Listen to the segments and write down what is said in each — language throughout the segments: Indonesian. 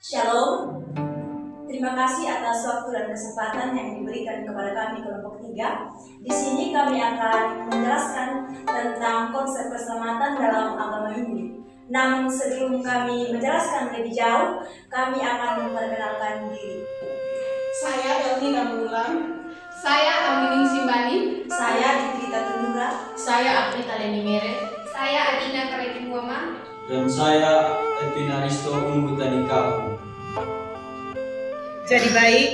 Shalom. Terima kasih atas waktu dan kesempatan yang diberikan kepada kami kelompok 3. Di sini kami akan menjelaskan tentang konsep keselamatan dalam agama Hindu. Namun sebelum kami menjelaskan lebih jauh, kami akan memperkenalkan diri. Saya Delni Namulan. Saya Amining Simbani. Saya Ditrita Tundura. Saya Aprita Leni Mere. Saya Adina Karedi Muhammad. Dan saya Evinaristo Unggutanika. Jadi baik,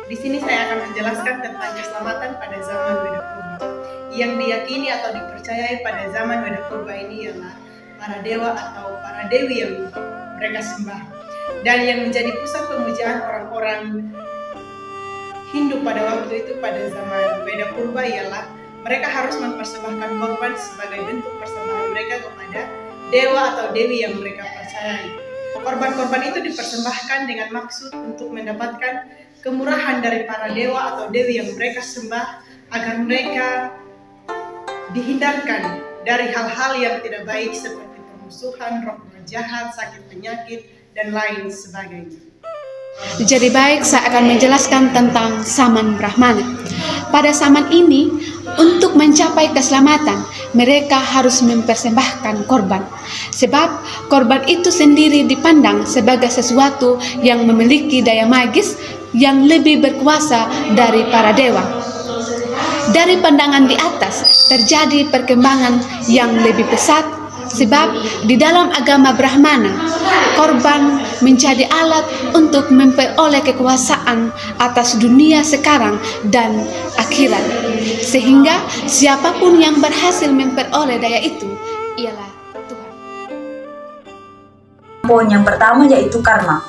di sini saya akan menjelaskan tentang keselamatan pada zaman Weda Purba. Yang diyakini atau dipercayai pada zaman Weda Purba ini ialah para dewa atau para dewi yang mereka sembah. Dan yang menjadi pusat pemujaan orang-orang Hindu pada waktu itu pada zaman Weda Purba ialah mereka harus mempersembahkan korban sebagai bentuk persembahan mereka kepada dewa atau dewi yang mereka percayai. Korban-korban itu dipersembahkan dengan maksud untuk mendapatkan kemurahan dari para dewa atau dewi yang mereka sembah agar mereka dihindarkan dari hal-hal yang tidak baik seperti permusuhan, roh jahat, sakit penyakit, dan lain sebagainya. Jadi baik, saya akan menjelaskan tentang Saman Brahmana. Pada zaman ini, untuk mencapai keselamatan, mereka harus mempersembahkan korban. Sebab korban itu sendiri dipandang sebagai sesuatu yang memiliki daya magis yang lebih berkuasa dari para dewa. Dari pandangan di atas, terjadi perkembangan yang lebih pesat. Sebab di dalam agama Brahmana, korban menjadi alat untuk memperoleh kekuasaan atas dunia sekarang dan akhirat. Sehingga siapapun yang berhasil memperoleh daya itu ialah Tuhan. Poin yang pertama yaitu karma.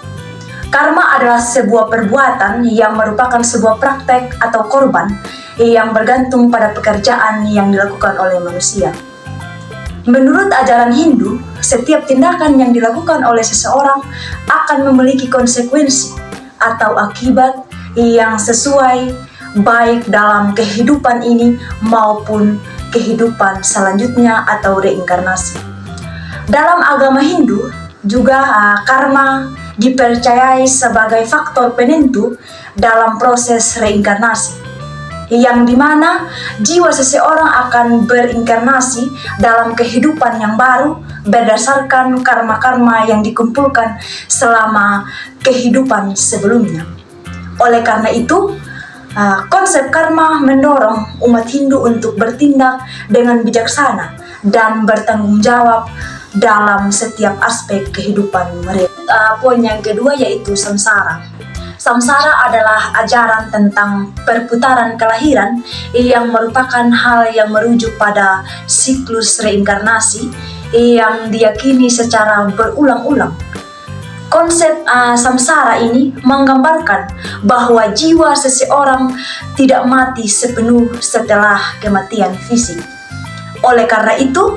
Karma adalah sebuah perbuatan yang merupakan sebuah praktek atau korban yang bergantung pada pekerjaan yang dilakukan oleh manusia. Menurut ajaran Hindu, setiap tindakan yang dilakukan oleh seseorang akan memiliki konsekuensi atau akibat yang sesuai baik dalam kehidupan ini maupun kehidupan selanjutnya atau reinkarnasi. Dalam agama Hindu juga karma dipercayai sebagai faktor penentu dalam proses reinkarnasi, yang dimana jiwa seseorang akan berinkarnasi dalam kehidupan yang baru berdasarkan karma-karma yang dikumpulkan selama kehidupan sebelumnya. Oleh karena itu, konsep karma mendorong umat Hindu untuk bertindak dengan bijaksana dan bertanggung jawab dalam setiap aspek kehidupan mereka. Poin yang kedua yaitu samsara. Samsara adalah ajaran tentang perputaran kelahiran yang merupakan hal yang merujuk pada siklus reinkarnasi yang diyakini secara berulang-ulang. Konsep samsara ini menggambarkan bahwa jiwa seseorang tidak mati sepenuh setelah kematian fisik. Oleh karena itu,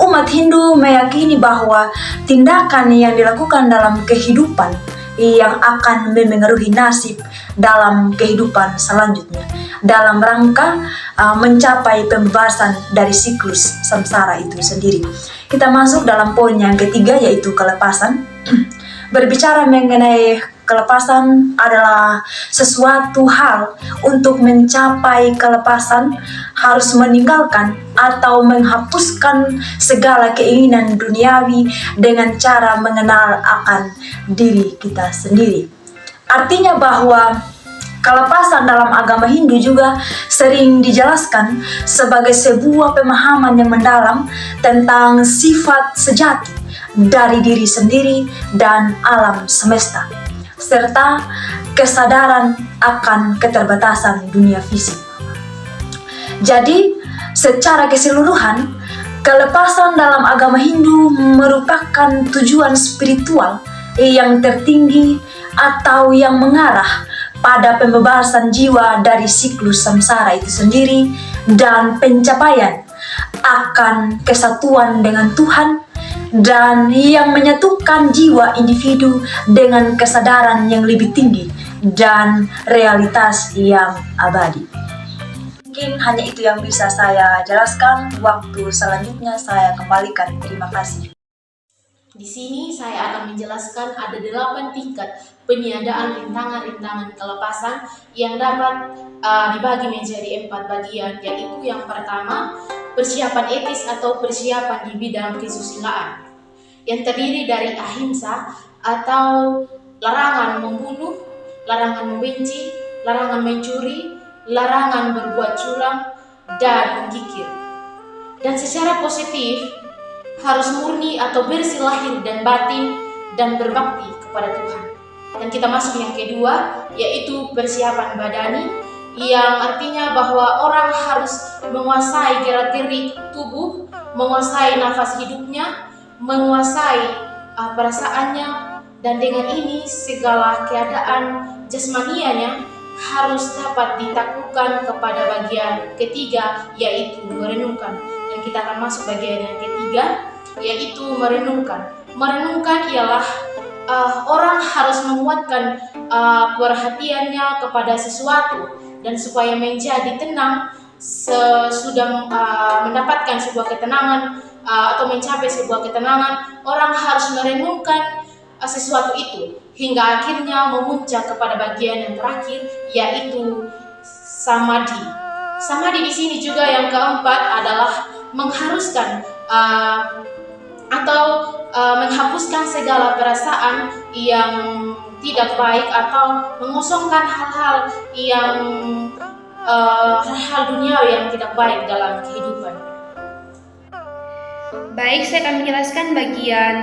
umat Hindu meyakini bahwa tindakan yang dilakukan dalam kehidupan yang akan memengaruhi nasib dalam kehidupan selanjutnya dalam rangka mencapai pembebasan dari siklus samsara itu sendiri. Kita masuk dalam poin yang ketiga yaitu kelepasan. Berbicara mengenai kelepasan adalah sesuatu hal untuk mencapai kelepasan harus meninggalkan atau menghapuskan segala keinginan duniawi dengan cara mengenal akan diri kita sendiri. Artinya bahwa kelepasan dalam agama Hindu juga sering dijelaskan sebagai sebuah pemahaman yang mendalam tentang sifat sejati dari diri sendiri dan alam semesta, serta kesadaran akan keterbatasan dunia fisik. Jadi, secara keseluruhan, kelepasan dalam agama Hindu merupakan tujuan spiritual yang tertinggi atau yang mengarah pada pembebasan jiwa dari siklus samsara itu sendiri dan pencapaian akan kesatuan dengan Tuhan, dan yang menyatukan jiwa individu dengan kesadaran yang lebih tinggi dan realitas yang abadi. Mungkin hanya itu yang bisa saya jelaskan. Waktu selanjutnya saya kembalikan. Terima kasih. Di sini saya akan menjelaskan ada 8 tingkat peniadaan rintangan-rintangan kelepasan yang dapat dibagi menjadi 4 bagian, yaitu yang pertama, persiapan etis atau persiapan di bidang kesusilaan, yang terdiri dari ahimsa atau larangan membunuh, larangan membenci, larangan mencuri, larangan berbuat curang, dan menggigit. Dan secara positif, harus murni atau bersih lahir dan batin dan berbakti kepada Tuhan. Dan kita masuk yang kedua, yaitu persiapan badani, yang artinya bahwa orang harus menguasai gerak-gerik tubuh, menguasai nafas hidupnya, menguasai perasaannya, dan dengan ini segala keadaan jasmanianya harus dapat ditaklukkan kepada bagian ketiga, yaitu merenungkan. Dan kita akan masuk bagian yang ketiga, yaitu merenungkan. Merenungkan ialah orang harus menguatkan perhatiannya kepada sesuatu, dan supaya menjadi tenang sesudah mendapatkan sebuah ketenangan atau mencapai sebuah ketenangan, orang harus merenungkan sesuatu itu hingga akhirnya memuncak kepada bagian yang terakhir, yaitu samadhi. Samadhi di sini juga yang keempat adalah mengharuskan atau menghapuskan segala perasaan yang tidak baik atau mengosongkan hal-hal yang hal-hal duniawi yang tidak baik dalam kehidupan. Baik, saya akan menjelaskan bagian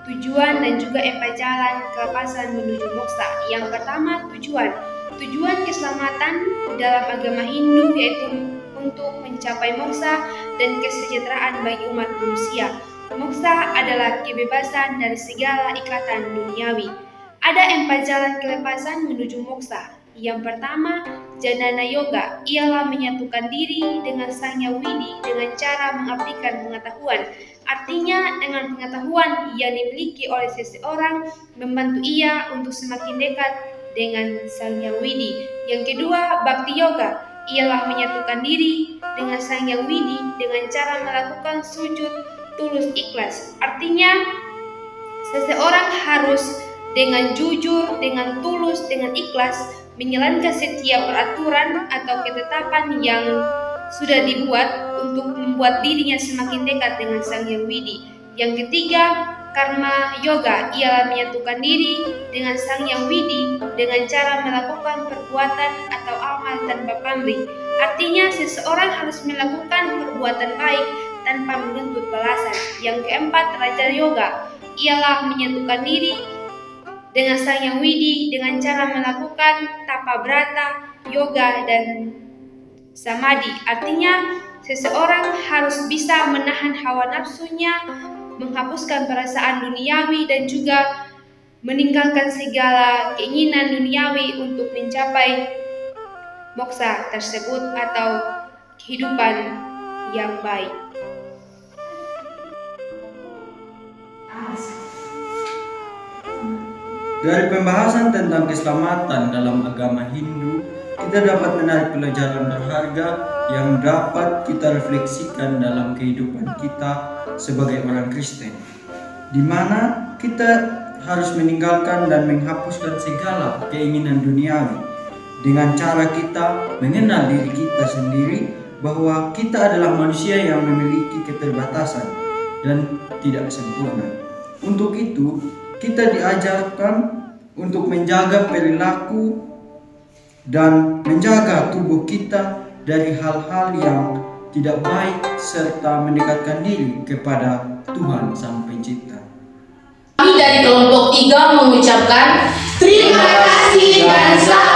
tujuan dan juga 4 jalan kelepasan menuju moksa. Yang pertama, tujuan. Tujuan keselamatan dalam agama Hindu yaitu untuk mencapai moksa dan kesejahteraan bagi umat manusia. Moksa adalah kebebasan dari segala ikatan duniawi. Ada 4 jalan kelepasan menuju moksa. Yang pertama, Jnana Yoga, ialah menyatukan diri dengan Sang Yang Widi dengan cara mengabdikan pengetahuan. Artinya, dengan pengetahuan yang dimiliki oleh seseorang, membantu ia untuk semakin dekat dengan Sang Yang Widi. Yang kedua, Bhakti Yoga, ialah menyatukan diri dengan Sang Yang Widi dengan cara melakukan sujud tulus ikhlas. Artinya, seseorang harus dengan jujur, dengan tulus, dengan ikhlas menjalankan setiap peraturan atau ketetapan yang sudah dibuat untuk membuat dirinya semakin dekat dengan Sang Yang Widi. Yang ketiga, Karma Yoga, ialah menyatukan diri dengan Sang Yang Widi dengan cara melakukan perbuatan atau amal tanpa pamrih. Artinya, seseorang harus melakukan perbuatan baik tanpa menuntut balasan. Yang keempat, Raja Yoga, ialah menyatukan diri dengan Sang Yang Widi dengan cara melakukan tapa brata, yoga, dan samadhi. Artinya, seseorang harus bisa menahan hawa nafsunya, menghapuskan perasaan duniawi, dan juga meninggalkan segala keinginan duniawi untuk mencapai moksa tersebut atau kehidupan yang baik. Dari pembahasan tentang keselamatan dalam agama Hindu, kita dapat menarik pelajaran berharga yang dapat kita refleksikan dalam kehidupan kita sebagai orang Kristen, di mana kita harus meninggalkan dan menghapuskan segala keinginan duniawi dengan cara kita mengenal diri kita sendiri bahwa kita adalah manusia yang memiliki keterbatasan dan tidak sempurna. Untuk itu, kita diajarkan untuk menjaga perilaku dan menjaga tubuh kita dari hal-hal yang tidak baik serta mendekatkan diri kepada Tuhan Sang Pencipta. Kami dari kelompok 3 mengucapkan terima kasih dan selamat